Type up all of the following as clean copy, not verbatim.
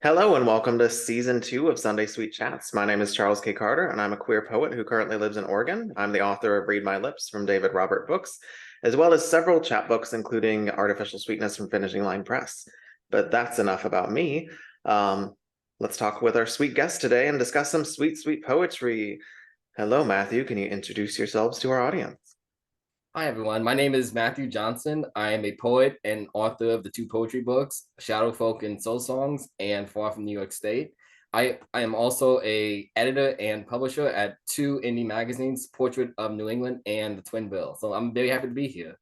Hello and welcome to season 2 of Sunday Sweet Chats. My name is Charles K. Carter, and I'm a queer poet who currently lives in Oregon. I'm the author of Read My Lips from David Robert Books, as well as several chapbooks, including Artificial Sweetness from Finishing Line Press. But that's enough about me. Let's talk with our sweet guest today and discuss some sweet, sweet poetry. Hello, Matthew. Can you introduce yourselves to our audience? Hi, everyone. My name is Matthew Johnson. I am a poet and author of the two poetry books, Shadow Folk and Soul Songs, and Far from New York State. I am also a editor and publisher at two indie magazines, Portrait of New England and The Twin Bill. So I'm very happy to be here.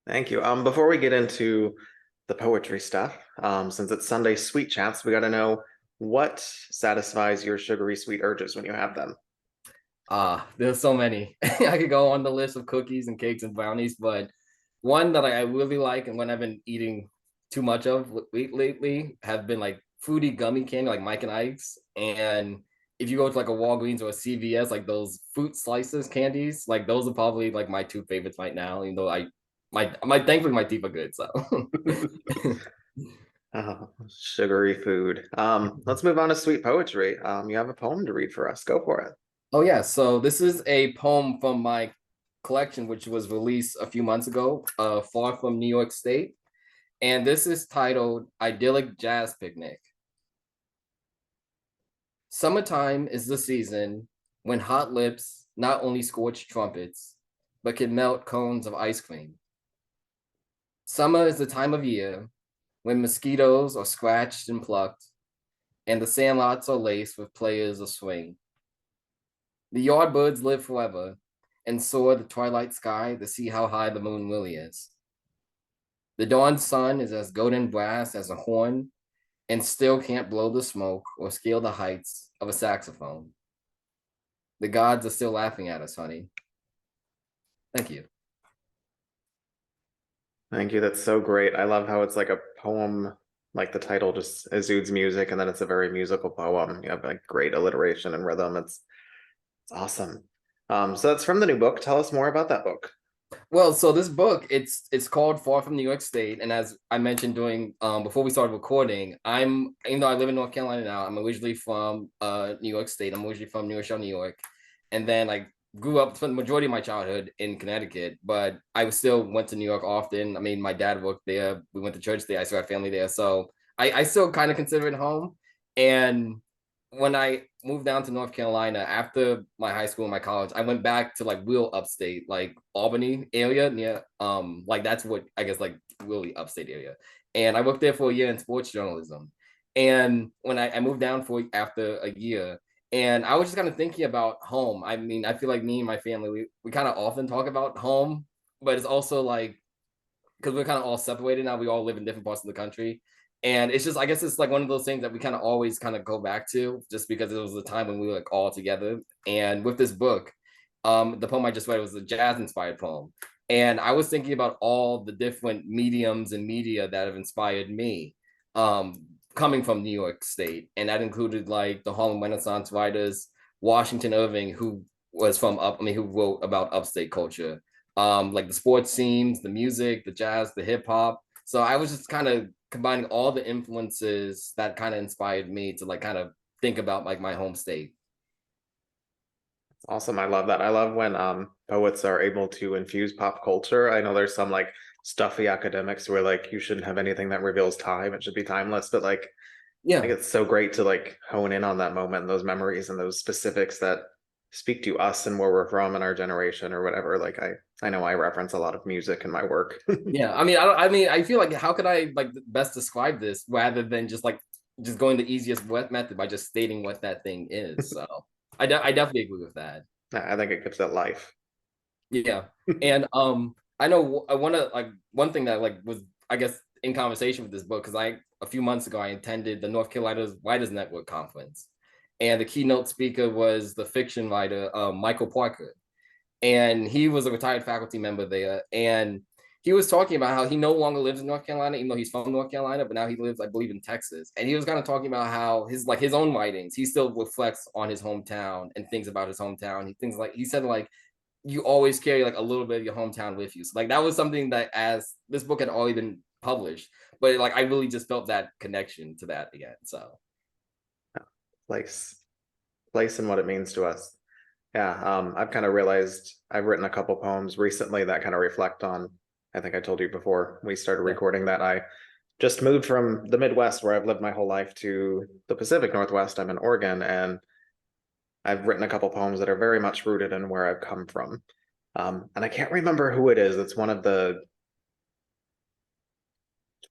Thank you. Before we get into the poetry stuff, since it's Sunday Sweet Chats, we got to know what satisfies your sugary sweet urges when you have them. There's so many. I could go on the list of cookies and cakes and brownies, but one that I really like and when I've been eating too much of lately have been like fruity gummy candy, like Mike and Ike's. And if you go to like a Walgreens or a CVS, like those fruit slices candies, like those are probably like my two favorites right now. You know, my thankfully my teeth are good. So Oh, sugary food. Let's move on to sweet poetry. You have a poem to read for us. Go for it. Oh yeah, so this is a poem from my collection, which was released a few months ago, Far from New York State. And this is titled Idyllic Jazz Picnic. Summertime is the season when hot lips not only scorch trumpets, but can melt cones of ice cream. Summer is the time of year when mosquitoes are scratched and plucked, and the sandlots are laced with players of swing. The yardbirds live forever and soar the twilight sky to see how high the moon really is. The dawn sun is as golden brass as a horn and still can't blow the smoke or scale the heights of a saxophone. The gods are still laughing at us, honey. Thank you. Thank you. That's so great. I love how it's like a poem, like the title just exudes music, and then it's a very musical poem. You have like great alliteration and rhythm. It's awesome. So that's from the new book. Tell us more about that book. Well, so this book, it's called Far from New York State, and as I mentioned during before we started recording, I'm even though I live in North Carolina now, I'm originally from New York State. I'm originally from New Rochelle, New York, and then I grew up for the majority of my childhood in Connecticut, but I still went to New York often. I mean, my dad worked there. We went to church there. I still had family there, so I still kind of consider it home. And when I moved down to North Carolina after my high school and my college, I went back to like real upstate, like Albany area near like that's what I guess like really upstate area. And I worked there for a year in sports journalism. And when I moved down for after a year, and I was just kind of thinking about home. I mean, I feel like me and my family, we kind of often talk about home, but it's also like because we're kind of all separated now. We all live in different parts of the country. And it's just, I guess it's like one of those things that we kind of always kind of go back to just because it was the time when we were like all together. And with this book, the poem I just read was a jazz inspired poem. And I was thinking about all the different mediums and media that have inspired me coming from New York State. And that included like the Harlem Renaissance writers, Washington Irving, who was from up, I mean, who wrote about upstate culture, like the sports scenes, the music, the jazz, the hip hop. So I was just kind of combining all the influences that kind of inspired me to like kind of think about like my home state. Awesome. I love that. I love when poets are able to infuse pop culture. I know there's some like stuffy academics where like you shouldn't have anything that reveals time. It should be timeless, but like I think Yeah. it's so great to like hone in on that moment, those memories and those specifics that speak to us and where we're from and our generation or whatever. Like I know I reference a lot of music in my work. Yeah. I mean, I mean, I feel like how could I like best describe this rather than just like just going the easiest method by just stating what that thing is. So I definitely agree with that. I think it gives it life. Yeah. And I know I want to like one thing that like was I guess in conversation with this book because I a few months ago I attended the North Carolina's Writers Network conference, and the keynote speaker was the fiction writer Michael Parker, and he was a retired faculty member there, and he was talking about how he no longer lives in North Carolina, even though he's from North Carolina, but now he lives, I believe, in Texas. And he was kind of talking about how his like his own writings, he still reflects on his hometown and thinks about his hometown. He said like you always carry like a little bit of your hometown with you. So like that was something that as this book had already been published, but like I really just felt that connection to that again. So place and what it means to us. Yeah, I've kind of realized I've written a couple poems recently that kind of reflect on, I think I told you before we started yeah. recording that I just moved from the Midwest where I've lived my whole life to the Pacific Northwest. I'm in Oregon, and I've written a couple poems that are very much rooted in where I've come from. And I can't remember who it is. It's one of the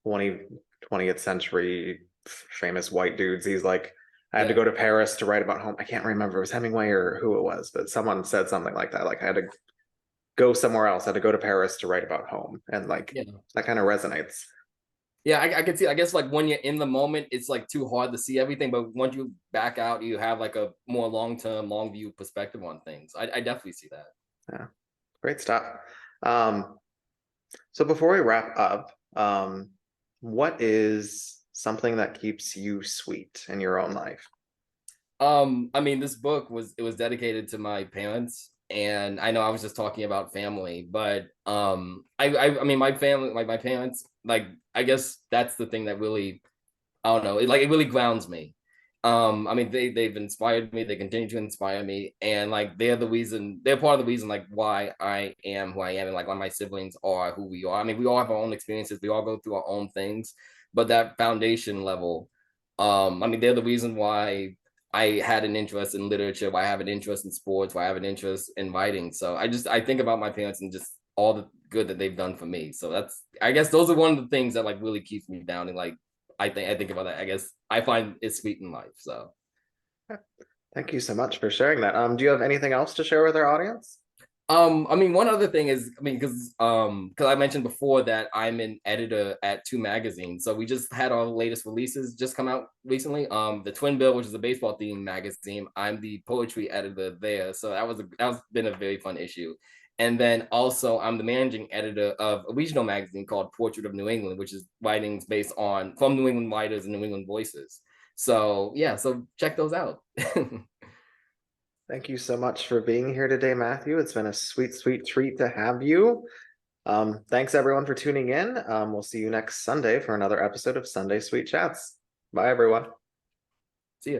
20th century famous white dudes. He's like, I had to Yeah. go to Paris to write about home. I can't remember if it was Hemingway or who it was, but someone said something like that. Like I had to go somewhere else. I had to go to Paris to write about home. And like Yeah. that kind of resonates. Yeah, I can see. I guess like when you're in the moment, it's like too hard to see everything. But once you back out, you have like a more long-term, long view perspective on things. I definitely see that. Yeah, great stuff. So before we wrap up, what is something that keeps you sweet in your own life? I mean, this book was dedicated to my parents, and I know I was just talking about family, but I mean my family, like my parents, like I guess that's the thing that really, I don't know, it really grounds me. I mean they've inspired me, they continue to inspire me, and like they're part of the reason like why I am who I am, and like why my siblings are who we are. I mean, we all have our own experiences, we all go through our own things, but that foundation level, I mean, they're the reason why I had an interest in literature, why I have an interest in sports, why I have an interest in writing. So I think about my parents and just all the good that they've done for me. So that's, I guess those are one of the things that like really keeps me down. And like I think about that. I guess I find it sweet in life. So Thank you so much for sharing that. Do you have anything else to share with our audience? I mean, one other thing is, I mean, because I mentioned before that I'm an editor at two magazines. So we just had our latest releases just come out recently. The Twin Bill, which is a baseball themed magazine, I'm the poetry editor there. So that was been a very fun issue. And then also I'm the managing editor of a regional magazine called Portrait of New England, which is writings based on from New England writers and New England voices. So yeah, so check those out. Thank you so much for being here today, Matthew. It's been a sweet, sweet treat to have you. Thanks everyone for tuning in. We'll see you next Sunday for another episode of Sunday Sweet Chats. Bye, everyone. See ya.